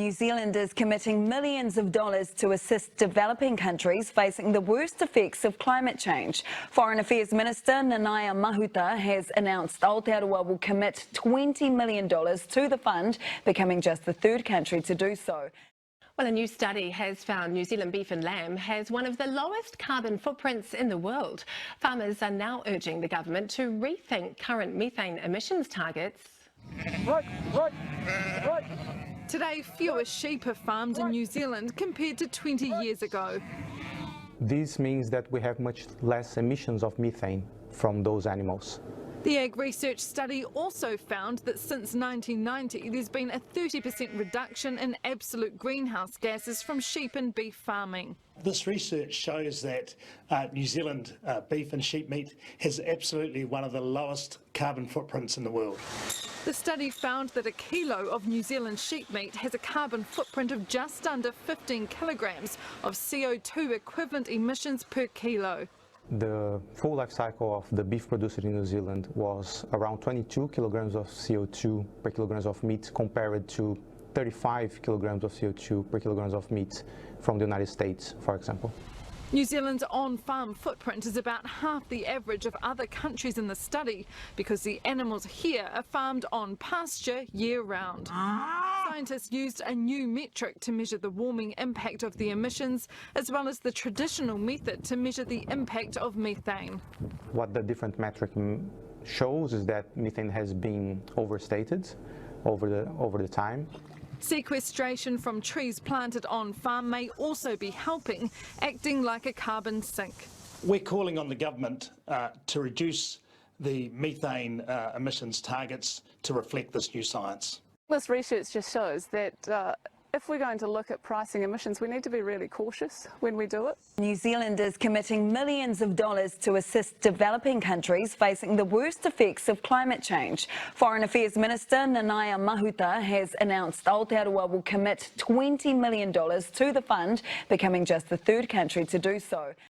New Zealand is committing millions of dollars to assist developing countries facing the worst effects of climate change. Foreign Affairs Minister Nanaia Mahuta has announced Aotearoa will commit $20 million to the fund, becoming just the third country to do so. Well, a new study has found New Zealand beef and lamb has one of the lowest carbon footprints in the world. Farmers are now urging the government to rethink current methane emissions targets. Today, fewer sheep are farmed in New Zealand compared to 20 years ago. This means that we have much less emissions of methane from those animals. The AgResearch study also found that since 1990 there's been a 30% reduction in absolute greenhouse gases from sheep and beef farming. This research shows that New Zealand beef and sheep meat has absolutely one of the lowest carbon footprints in the world. The study found that a kilo of New Zealand sheep meat has a carbon footprint of just under 15 kilograms of CO2 equivalent emissions per kilo. The full life cycle of the beef produced in New Zealand was around 22 kilograms of CO2 per kilograms of meat, compared to 35 kilograms of CO2 per kilograms of meat from the United States, for example. New Zealand's on-farm footprint is about half the average of other countries in the study because the animals here are farmed on pasture year-round. Scientists used a new metric to measure the warming impact of the emissions, as well as the traditional method to measure the impact of methane. What the different metric shows is that methane has been overstated over the time. Sequestration from trees planted on farm may also be helping, acting like a carbon sink. We're calling on the government to reduce the methane emissions targets to reflect this new science. This research just shows that if we're going to look at pricing emissions, we need to be really cautious when we do it. New Zealand is committing millions of dollars to assist developing countries facing the worst effects of climate change. Foreign Affairs Minister Nanaia Mahuta has announced Aotearoa will commit $20 million to the fund, becoming just the third country to do so.